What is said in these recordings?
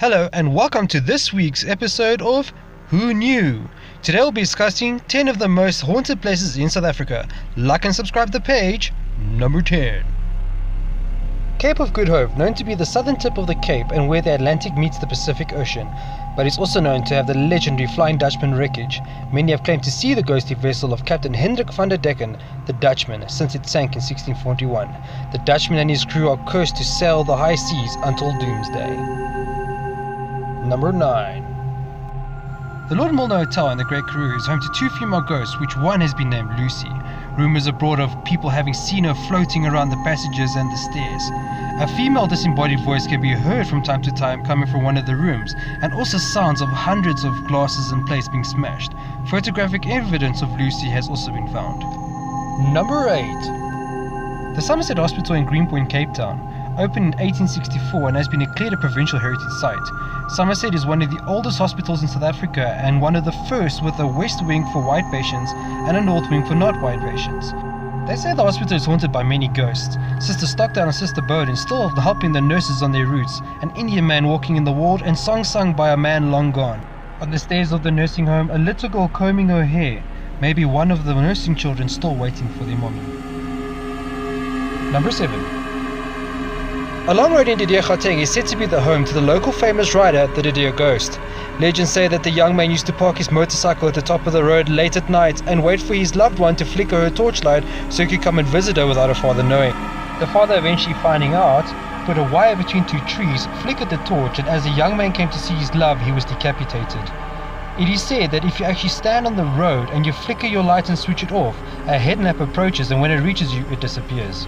Hello and welcome to this week's episode of Who Knew? Today we'll be discussing 10 of the most haunted places in South Africa. Like and subscribe to the page. Number 10. Cape of Good Hope, known to be the southern tip of the Cape and where the Atlantic meets the Pacific Ocean, but is also known to have the legendary Flying Dutchman wreckage. Many have claimed to see the ghostly vessel of Captain Hendrik van der Decken, the Dutchman, since it sank in 1641. The Dutchman and his crew are cursed to sail the high seas until doomsday. Number 9. The Lord Milner Hotel in the Great Karoo is home to two female ghosts, which one has been named Lucy. Rumours abroad of people having seen her floating around the passages and the stairs. A female disembodied voice can be heard from time to time coming from one of the rooms, and also sounds of hundreds of glasses and plates being smashed. Photographic evidence of Lucy has also been found. Number 8. The Somerset Hospital in Greenpoint, Cape Town, opened in 1864 and has been declared a provincial heritage site. Somerset is one of the oldest hospitals in South Africa and one of the first with a west wing for white patients and a north wing for not white patients. They say the hospital is haunted by many ghosts. Sister Stockdale and Sister Bowden still helping the nurses on their routes, an Indian man walking in the ward, and songs sung by a man long gone. On the stairs of the nursing home, a little girl combing her hair, maybe one of the nursing children still waiting for their mommy. Number 7. A long road in Didier Gauteng is said to be the home to the local famous rider, the Didier Ghost. Legends say that the young man used to park his motorcycle at the top of the road late at night and wait for his loved one to flicker her torchlight so he could come and visit her without her father knowing. The father, eventually finding out, put a wire between two trees, flickered the torch, and as the young man came to see his love, he was decapitated. It is said that if you actually stand on the road and you flicker your light and switch it off, a headlamp approaches, and when it reaches you, it disappears.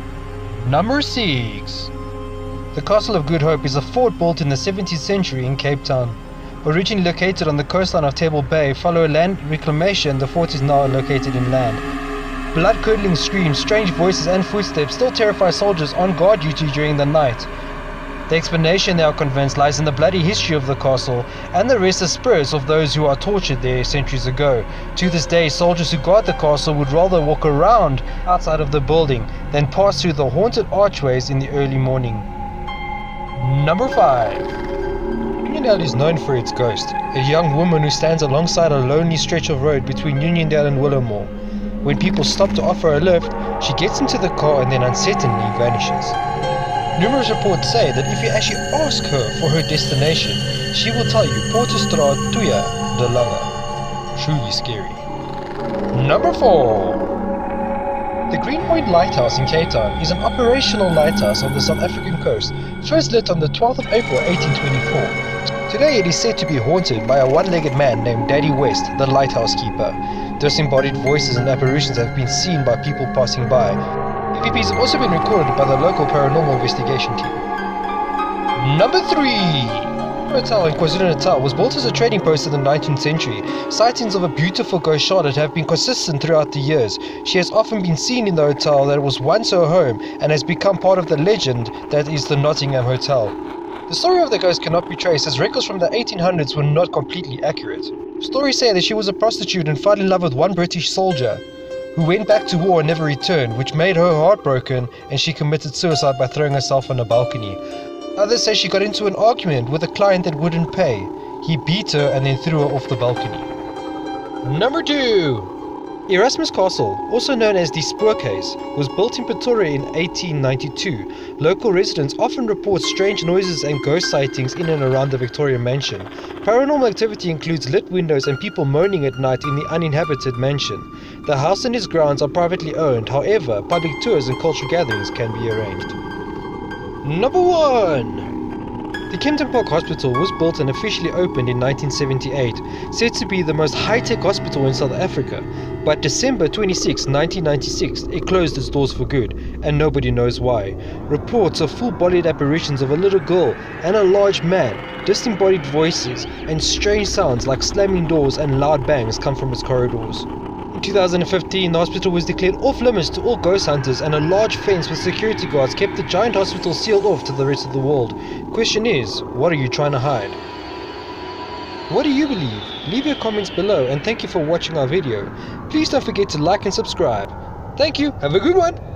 Number 6. The Castle of Good Hope is a fort built in the 17th century in Cape Town. Originally located on the coastline of Table Bay, following land reclamation, the fort is now located inland. Blood-curdling screams, strange voices and footsteps still terrify soldiers on guard duty during the night. The explanation, they are convinced, lies in the bloody history of the castle and the restless spirits of those who are tortured there centuries ago. To this day, soldiers who guard the castle would rather walk around outside of the building than pass through the haunted archways in the early morning. Number 5. Uniondale is known for its ghost, a young woman who stands alongside a lonely stretch of road between Uniondale and Willowmore. When people stop to offer a lift, she gets into the car and then uncertainly vanishes. Numerous reports say that if you actually ask her for her destination, she will tell you Portestraat 2 de Lange. Truly scary. Number 4. The Greenpoint Lighthouse in Cape Town is an operational lighthouse on the South African coast, first lit on the 12th of April 1824. Today it is said to be haunted by a one-legged man named Daddy West, the lighthouse keeper. Disembodied voices and apparitions have been seen by people passing by. EVPs have also been recorded by the local paranormal investigation team. Number 3. Hotel in KwaZulu-Natal was built as a trading post in the 19th century. Sightings of a beautiful ghost Charlotte have been consistent throughout the years. She has often been seen in the hotel that was once her home and has become part of the legend that is the Nottingham Hotel. The story of the ghost cannot be traced as records from the 1800s were not completely accurate. Stories say that she was a prostitute and fell in love with one British soldier who went back to war and never returned, which made her heartbroken, and she committed suicide by throwing herself on a balcony. Others say she got into an argument with a client that wouldn't pay. He beat her and then threw her off the balcony. Number 2. Erasmus Castle, also known as the Spookhuis, was built in Pretoria in 1892. Local residents often report strange noises and ghost sightings in and around the Victoria mansion. Paranormal activity includes lit windows and people moaning at night in the uninhabited mansion. The house and its grounds are privately owned, however, public tours and cultural gatherings can be arranged. Number 1. The Kempton Park Hospital was built and officially opened in 1978, said to be the most high-tech hospital in South Africa. But December 26, 1996, it closed its doors for good, and nobody knows why. Reports of full-bodied apparitions of a little girl and a large man, disembodied voices, and strange sounds like slamming doors and loud bangs come from its corridors. In 2015, the hospital was declared off-limits to all ghost hunters, and a large fence with security guards kept the giant hospital sealed off to the rest of the world. Question is, what are you trying to hide? What do you believe? Leave your comments below, and thank you for watching our video. Please don't forget to like and subscribe. Thank you, have a good one!